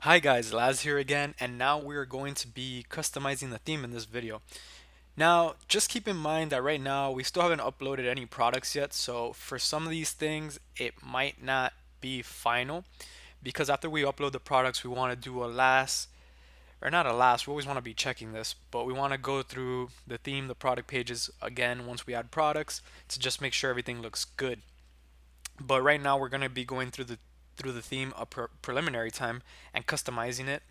Hi guys, Laz here again, and now we're going to be customizing the theme in this video. Now, just keep in mind that right now we still haven't uploaded any products yet, so for some of these things it might not be final because after we upload the products we want to do a last, or not a last, we always want to be checking this, but we want to go through the theme, the product pages again once we add products to just make sure everything looks good. But right now we're going to be going through the theme a preliminary time and customizing it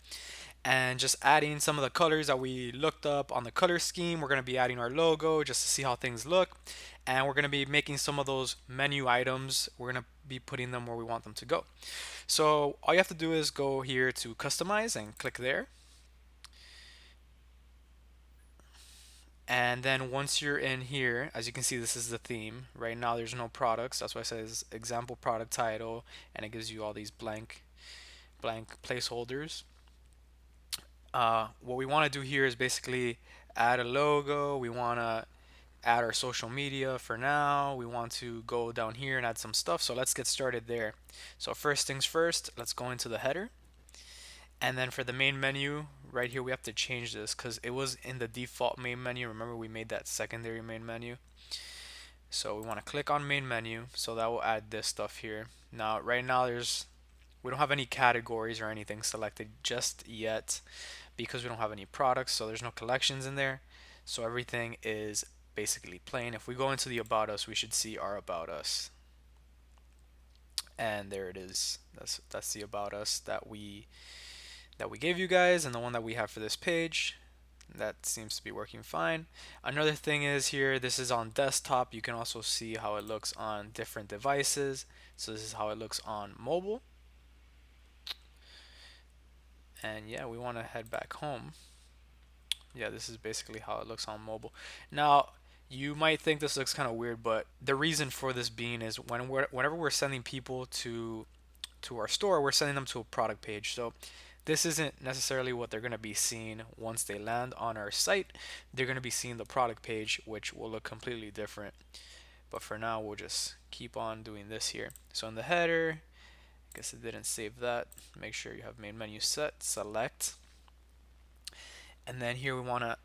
and just adding some of the colors that we looked up on the color scheme. We're going to be adding our logo just to see how things look, and we're going to be making some of those menu items. We're going to be putting them where we want them to go. So all you have to do is go here to customize and click there. And then once you're in here, as you can see, this is the theme. Right now there's no products. That's why it says example product title, and it gives you all these blank placeholders. What we want to do here is basically add a logo. We want to add our social media for now. We want to go down here and add some stuff. So let's get started there. So first things first, let's go into the header. And then for the main menu, right here we have to change this because it was in the default main menu. Remember we made that secondary main menu. So we want to click on main menu. So that will add this stuff here. Now right now we don't have any categories or anything selected just yet because we don't have any products, so there's no collections in there. So everything is basically plain. If we go into the about us, we should see our about us. And there it is. That's the about us that we gave you guys and the one that we have for this page. That seems to be working fine. Another thing is here, this is on desktop. You can also see how it looks on different devices. So this is how it looks on mobile. And yeah, we want to head back home. Yeah, this is basically how it looks on mobile. Now, you might think this looks kind of weird, but the reason for this being is whenever we're sending people to our store, we're sending them to a product page. So this isn't necessarily what they're going to be seeing once they land on our site. They're going to be seeing the product page, which will look completely different. But for now, we'll just keep on doing this here. So in the header, I guess it didn't save that. Make sure you have main menu set, select. And then here we want to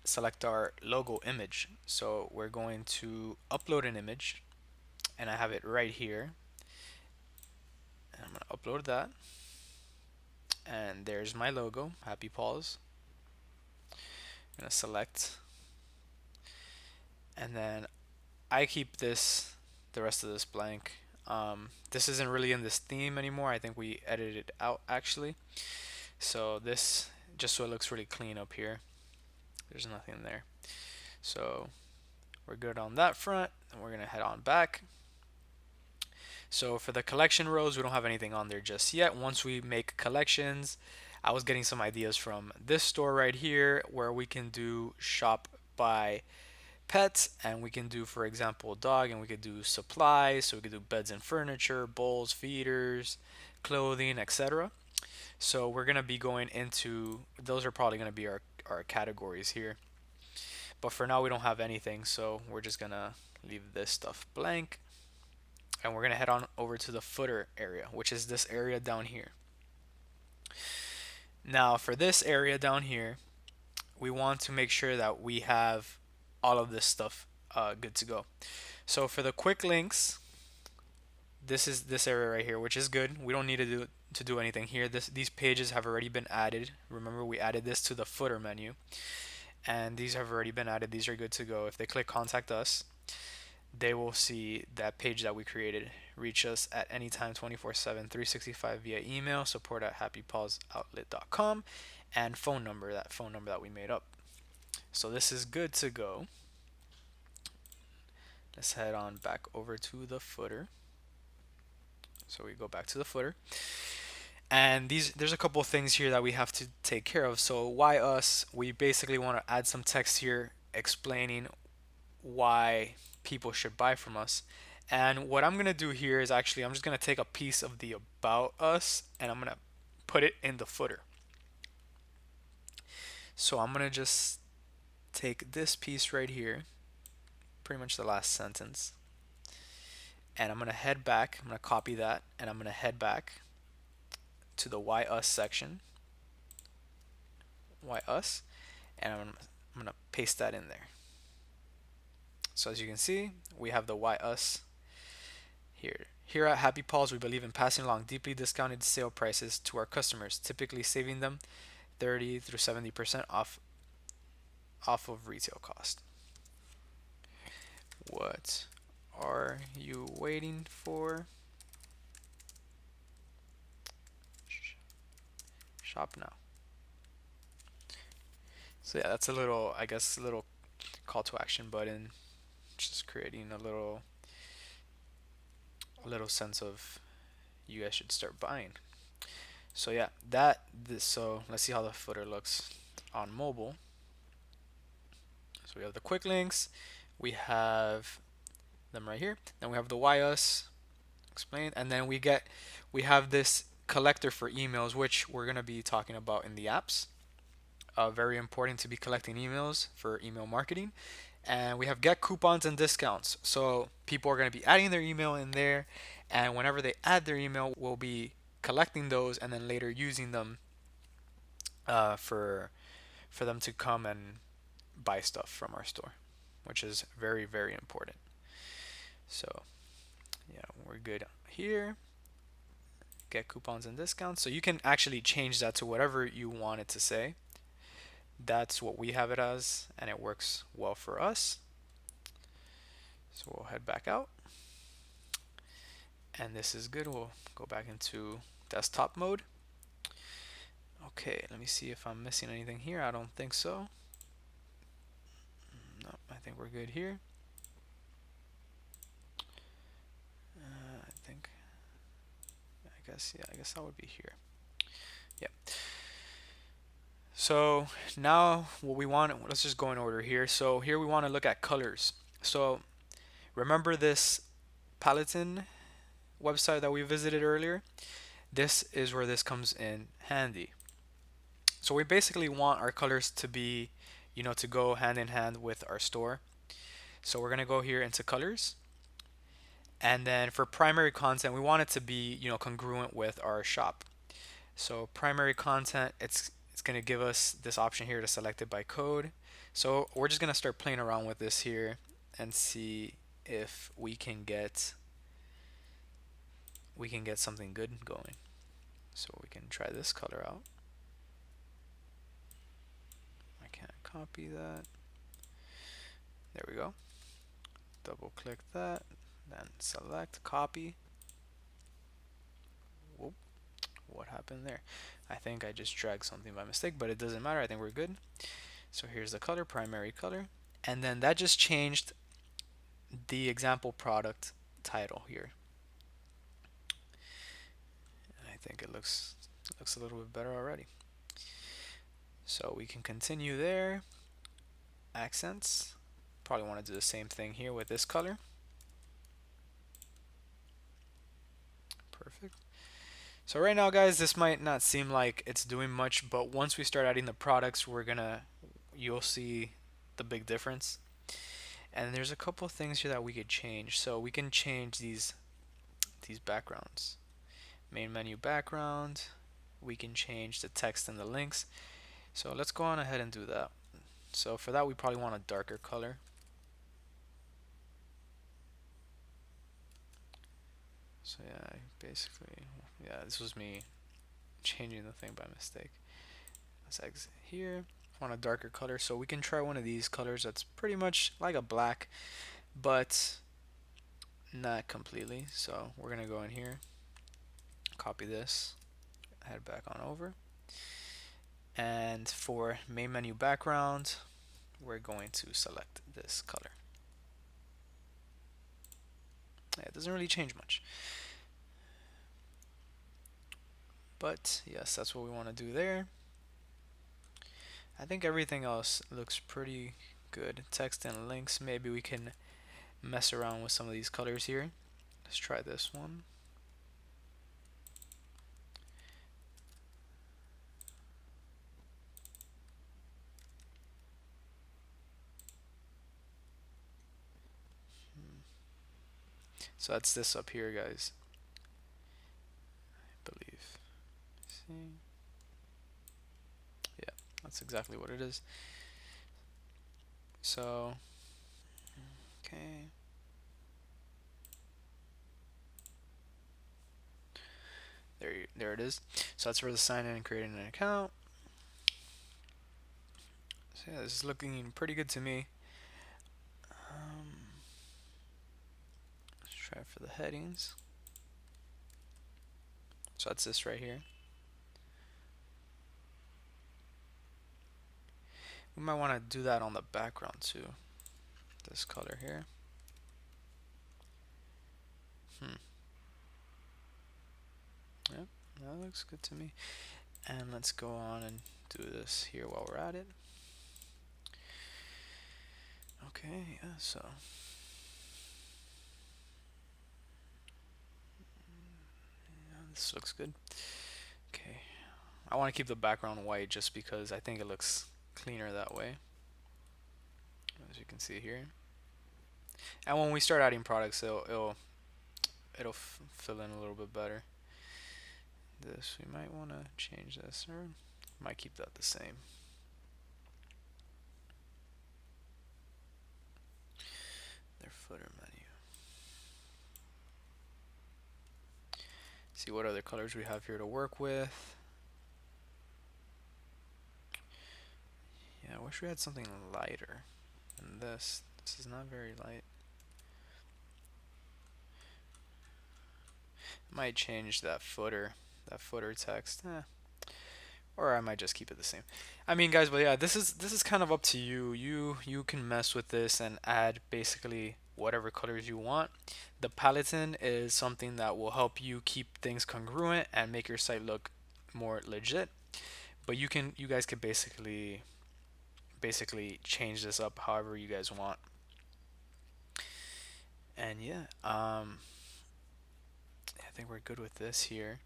select our logo image. So we're going to upload an image, and I have it right here. And I'm going to upload that. And there's my logo, Happy Paws. I'm going to select. And then I keep the rest of this blank. This isn't really in this theme anymore. I think we edited it out actually. So this, just so it looks really clean up here, there's nothing there. So we're good on that front, and we're gonna head on back. So for the collection rows, we don't have anything on there just yet. Once we make collections, I was getting some ideas from this store right here where we can do shop by pets, and we can do, for example, dog, and we could do supplies. So we could do beds and furniture, bowls, feeders, clothing, etc. So we're gonna be going into, those are probably gonna be our categories here. But for now we don't have anything, so we're just gonna leave this stuff blank, and we're gonna head on over to the footer area, which is this area down here. Now for this area down here, we want to make sure that we have all of this stuff good to go. So for the quick links, this is this area right here, which is good. We don't need to do anything here. These pages have already been added. Remember, we added this to the footer menu, and these have already been added. These are good to go. If they click contact us, they will see that page that we created. Reach us at anytime 24/7 365 via email, support at happypawsoutlet.com, and phone number, that phone number that we made up. So this is good to go. Let's head on back over to the footer. So we go back to the footer. And there's a couple of things here that we have to take care of. So why us? We basically want to add some text here explaining why people should buy from us. And what I'm gonna do here is actually I'm just gonna take a piece of the about us and I'm gonna put it in the footer. So I'm gonna just take this piece right here, pretty much the last sentence, and I'm gonna head back. I'm gonna copy that and I'm gonna head back to the Why Us section, Why Us, and I'm gonna paste that in there. So as you can see, we have the Why Us here. Here at Happy Paws, we believe in passing along deeply discounted sale prices to our customers, typically saving them 30 through 70% off of retail cost. What are you waiting for? Shop now. So yeah, that's a little, I guess, a little call to action button, just creating a little sense of you guys should start buying. So yeah, so let's see how the footer looks on mobile. So we have the quick links, we have them right here. Then we have the Why Us explained, and then we have this collector for emails, which we're gonna be talking about in the apps. Very important to be collecting emails for email marketing. And we have get coupons and discounts. So people are going to be adding their email in there, and whenever they add their email, we'll be collecting those and then later using them for them to come and buy stuff from our store, which is very, very important. So yeah, we're good here. Get coupons and discounts. So you can actually change that to whatever you want it to say. That's what we have it as, and it works well for us. So we'll head back out, and this is good. We'll go back into desktop mode. Okay, let me see if I'm missing anything here. I don't think so. No, I think we're good here. I guess that would be here. Yeah. So now what we want, let's just go in order here. So here we want to look at colors. So remember this Paladin website that we visited earlier? This is where this comes in handy. So we basically want our colors to be, to go hand in hand with our store. So we're going to go here into colors. And then for primary content, we want it to be, congruent with our shop. So primary content, it's going to give us this option here to select it by code. So we're just going to start playing around with this here and see if we can get something good going. So we can try this color out. I can't copy that. There we go. Double click that, then select copy. Whoop. What happened there? I think I just dragged something by mistake, but it doesn't matter. I think we're good. So here's the color, primary color, and then that just changed the example product title here. And I think it looks a little bit better already. So we can continue there. Accents. Probably want to do the same thing here with this color. Perfect. So right now, guys, this might not seem like it's doing much, but once we start adding the products, you'll see the big difference. And there's a couple things here that we could change. So we can change these backgrounds. Main menu background. We can change the text and the links. So let's go on ahead and do that. So for that, we probably want a darker color. So yeah, basically, this was me changing the thing by mistake. Let's exit here. I want a darker color, so we can try one of these colors that's pretty much like a black, but not completely. So we're gonna go in here, copy this, head back on over, and for main menu background, we're going to select this color. Yeah, it doesn't really change much, but yes, that's what we want to do there. I think everything else looks pretty good. Text and links, maybe we can mess around with some of these colors here. Let's try this one. So that's this up here, guys. I believe. See? Yeah, that's exactly what it is. So, okay. There it is. So that's for the sign in and creating an account. So yeah, this is looking pretty good to me. Let's try for the headings. So that's this right here. We might want to do that on the background too. This color here. Hmm. Yep, that looks good to me. And let's go on and do this here while we're at it. Okay, yeah, so yeah, this looks good. Okay, I want to keep the background white just because I think it looks cleaner that way, as you can see here. And when we start adding products, it'll fill in a little bit better. This we might want to change this, or might keep that the same. Their footer menu. See what other colors we have here to work with. Yeah, I wish we had something lighter than this. This is not very light. Might change that footer text. Or I might just keep it the same. I mean, guys, but yeah, this is kind of up to you. You can mess with this and add basically whatever colors you want. The Paladin is something that will help you keep things congruent and make your site look more legit. But you guys can basically change this up however you guys want. And yeah, I think we're good with this here.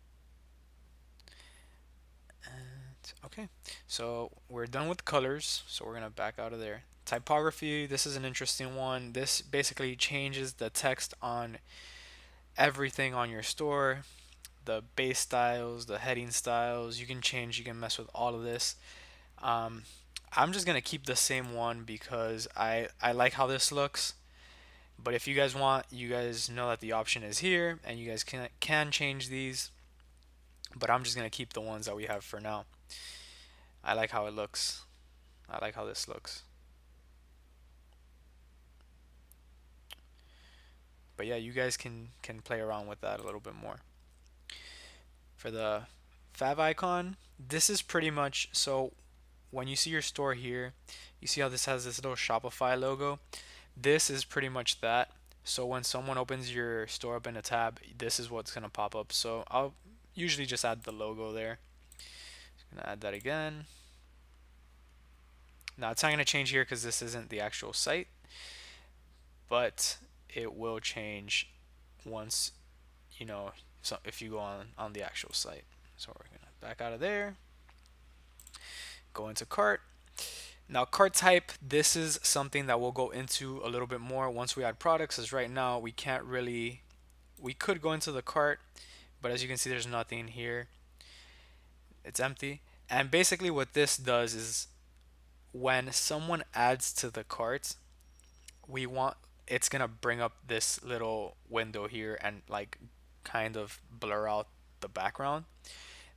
And okay, so we're done with colors, so we're gonna back out of there. Typography, this is an interesting one. This basically changes the text on everything on your store, the base styles, the heading styles. You can mess with all of this. Um, I'm just gonna keep the same one because I like how this looks. But if you guys want, you guys know that the option is here, and you guys can change these. But I'm just gonna keep the ones that we have for now. I like how it looks. I like how this looks. But yeah, you guys can play around with that a little bit more. For the fav icon, this is pretty much so when you see your store here, you see how this has this little Shopify logo. This is pretty much that. So when someone opens your store up in a tab, this is what's gonna pop up. So I'll usually just add the logo there. Gonna add that again. Now it's not gonna change here because this isn't the actual site, but it will change once you know, so if you go on the actual site. So we're gonna back out of there, go into cart. Now cart type, this is something that we'll go into a little bit more once we add products, as right now we can't really, we could go into the cart, but as you can see there's nothing here, it's empty. And basically what this does is when someone adds to the cart, we want, it's gonna bring up this little window here and like kind of blur out the background.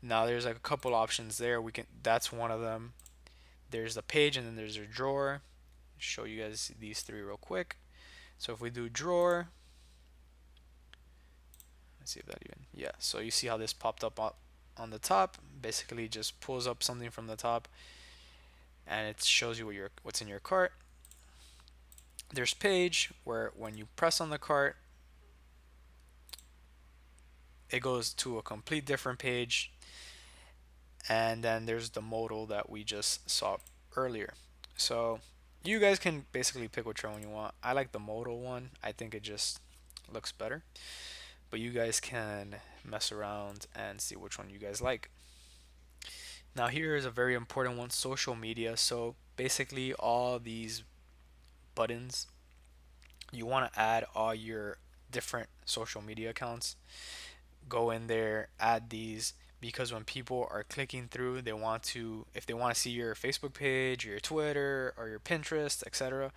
Now there's like a couple options there. We can, that's one of them. There's the page and then there's a drawer. Show you guys these three real quick. So if we do drawer, let's see if that even, yeah. So you see how this popped up on the top. Basically just pulls up something from the top and it shows you what's in your cart. There's page where when you press on the cart, it goes to a complete different page. And then there's the modal that we just saw earlier. So you guys can basically pick whichever one you want. I like the modal one. I think it just looks better. But you guys can mess around and see which one you guys like. Now here is a very important one, social media. So basically all these buttons, you want to add all your different social media accounts. Go in there, add these. because when people are clicking through, they want to, if they want to see your Facebook page, your Twitter, or your Pinterest, etc.,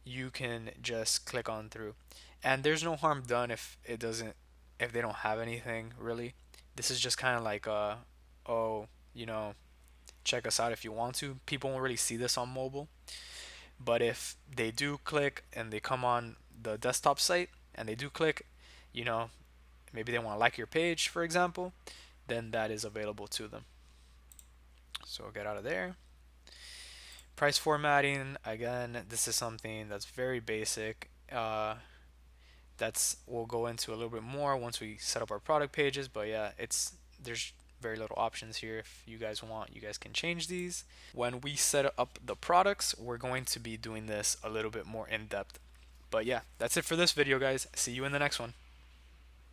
you can just click on through. And there's no harm done if they don't have anything really. This is just kind of like oh, you know, check us out if you want to. People won't really see this on mobile, but if they do click and they come on the desktop site and they do click, you know, maybe they want to like your page, for example, then that is available to them. So we'll get out of there. Price formatting, again, this is something that's very basic. That's we'll go into a little bit more once we set up our product pages. But yeah, there's very little options here. If you guys want, you guys can change these. When we set up the products, we're going to be doing this a little bit more in depth. But yeah, that's it for this video, guys. See you in the next one.